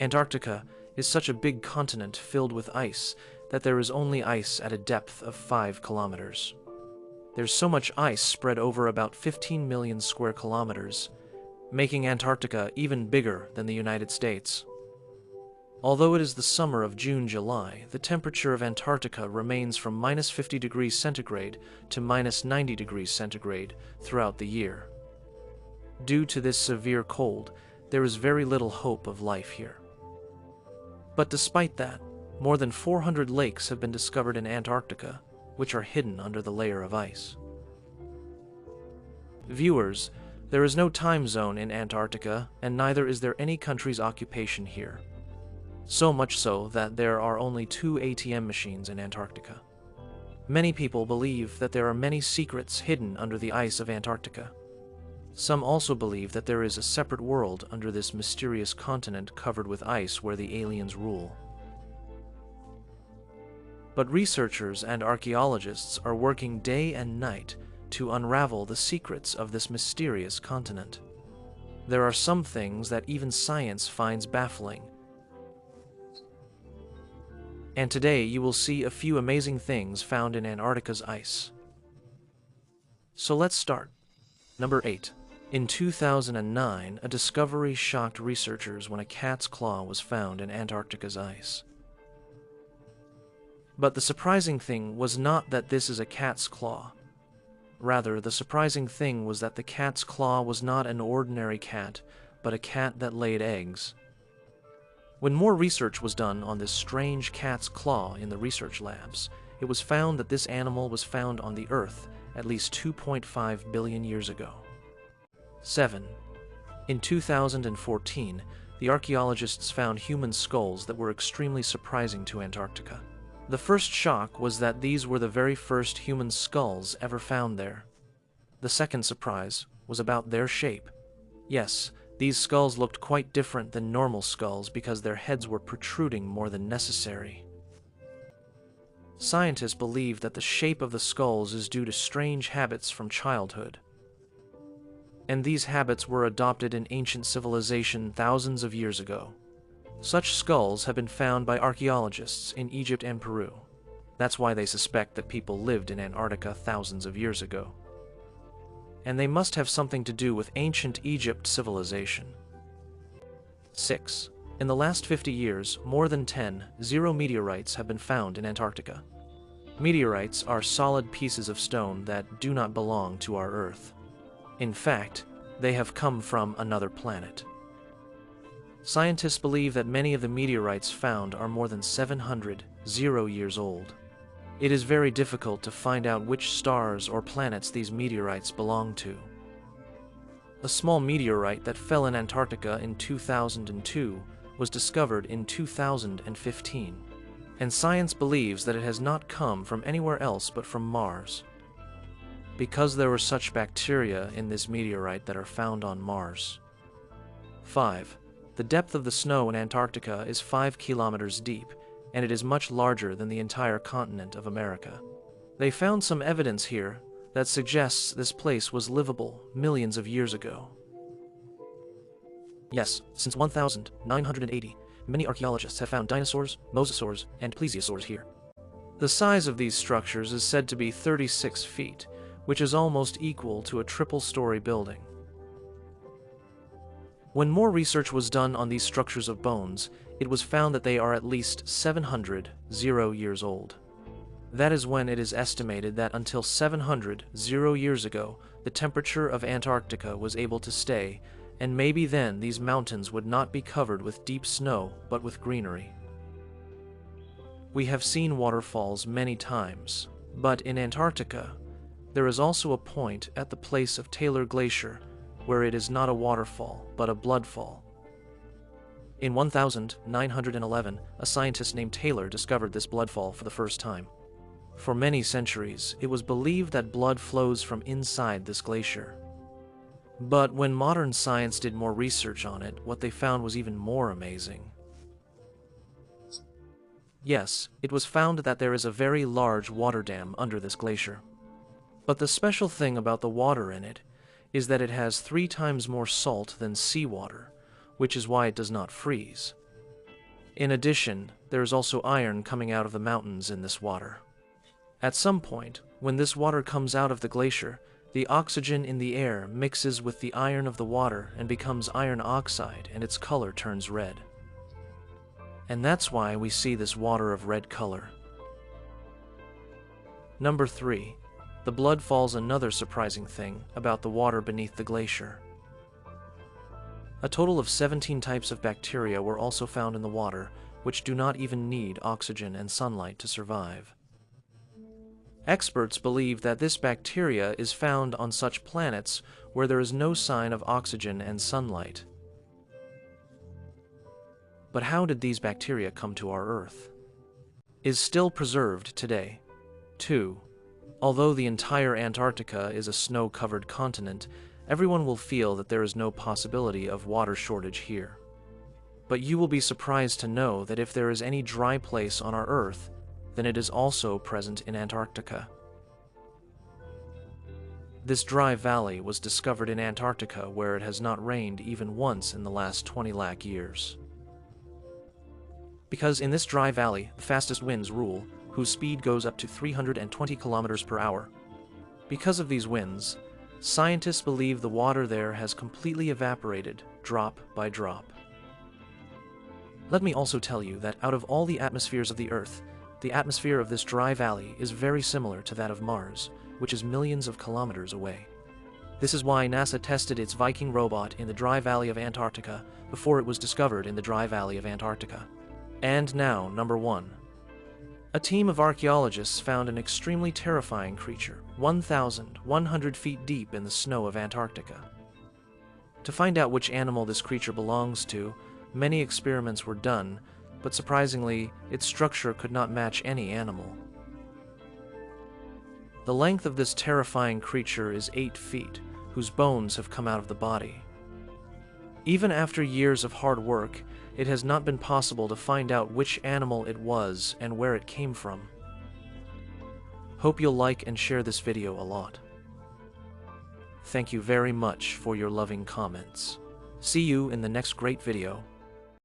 Antarctica is such a big continent filled with ice that there is only ice at a depth of 5 kilometers. There's so much ice spread over about 15 million square kilometers, making Antarctica even bigger than the United States. Although it is the summer of June-July, the temperature of Antarctica remains from minus 50 degrees centigrade to minus 90 degrees centigrade throughout the year. Due to this severe cold, there is very little hope of life here. But despite that, more than 400 lakes have been discovered in Antarctica, which are hidden under the layer of ice. Viewers, there is no time zone in Antarctica, and neither is there any country's occupation here. So much so that there are only 2 ATM machines in Antarctica. Many people believe that there are many secrets hidden under the ice of Antarctica. Some also believe that there is a separate world under this mysterious continent covered with ice where the aliens rule. But researchers and archaeologists are working day and night to unravel the secrets of this mysterious continent. There are some things that even science finds baffling. And today you will see a few amazing things found in Antarctica's ice. So let's start. Number 8. In 2009, a discovery shocked researchers when a cat's claw was found in Antarctica's ice. But the surprising thing was not that this is a cat's claw. Rather, the surprising thing was that the cat's claw was not an ordinary cat, but a cat that laid eggs. When more research was done on this strange cat's claw in the research labs, it was found that this animal was found on the Earth at least 2.5 billion years ago. 7. In 2014, the archaeologists found human skulls that were extremely surprising to Antarctica. The first shock was that these were the very first human skulls ever found there. The second surprise was about their shape. Yes, these skulls looked quite different than normal skulls because their heads were protruding more than necessary. Scientists believe that the shape of the skulls is due to strange habits from childhood. And these habits were adopted in ancient civilization thousands of years ago. Such skulls have been found by archaeologists in Egypt and Peru. That's why they suspect that people lived in Antarctica thousands of years ago. And they must have something to do with ancient Egypt civilization. 6. In the last 50 years, more than 10 meteorites have been found in Antarctica. Meteorites are solid pieces of stone that do not belong to our Earth. In fact, they have come from another planet. Scientists believe that many of the meteorites found are more than 700 years old. It is very difficult to find out which stars or planets these meteorites belong to. A small meteorite that fell in Antarctica in 2002 was discovered in 2015, and science believes that it has not come from anywhere else but from Mars, because there were such bacteria in this meteorite that are found on Mars. 5. The depth of the snow in Antarctica is 5 kilometers deep, and it is much larger than the entire continent of America. They found some evidence here that suggests this place was livable millions of years ago. Yes, since 1980, many archaeologists have found dinosaurs, mosasaurs, and plesiosaurs here. The size of these structures is said to be 36 feet, which is almost equal to a triple-story building. When more research was done on these structures of bones, it was found that they are at least 700 years old. That is when it is estimated that until 700 years ago, the temperature of Antarctica was able to stay, and maybe then these mountains would not be covered with deep snow, but with greenery. We have seen waterfalls many times, but in Antarctica, there is also a point at the place of Taylor Glacier where it is not a waterfall, but a bloodfall. In 1911, a scientist named Taylor discovered this bloodfall for the first time. For many centuries, it was believed that blood flows from inside this glacier. But when modern science did more research on it, what they found was even more amazing. Yes, it was found that there is a very large water dam under this glacier. But the special thing about the water in it is that it has 3 times more salt than seawater, which is why it does not freeze. In addition, there is also iron coming out of the mountains in this water. At some point, when this water comes out of the glacier, the oxygen in the air mixes with the iron of the water and becomes iron oxide, and its color turns red. And that's why we see this water of red color. Number 3. The blood falls. Another surprising thing about the water beneath the glacier. A total of 17 types of bacteria were also found in the water, which do not even need oxygen and sunlight to survive. Experts believe that this bacteria is found on such planets where there is no sign of oxygen and sunlight. But how did these bacteria come to our Earth? Is still preserved today. 2. Although the entire Antarctica is a snow-covered continent, everyone will feel that there is no possibility of water shortage here. But you will be surprised to know that if there is any dry place on our Earth, then it is also present in Antarctica. This dry valley was discovered in Antarctica, where it has not rained even once in the last 20 lakh years. Because in this dry valley, the fastest winds rule, whose speed goes up to 320 kilometers per hour. Because of these winds, scientists believe the water there has completely evaporated, drop by drop. Let me also tell you that out of all the atmospheres of the Earth, the atmosphere of this dry valley is very similar to that of Mars, which is millions of kilometers away. This is why NASA tested its Viking robot in the dry valley of Antarctica before it was discovered in the dry valley of Antarctica. And now, number 1. A team of archaeologists found an extremely terrifying creature, 1,100 feet deep in the snow of Antarctica. To find out which animal this creature belongs to, many experiments were done, but surprisingly, its structure could not match any animal. The length of this terrifying creature is 8 feet, whose bones have come out of the body. Even after years of hard work, it has not been possible to find out which animal it was and where it came from. Hope you'll like and share this video a lot. Thank you very much for your loving comments. See you in the next great video.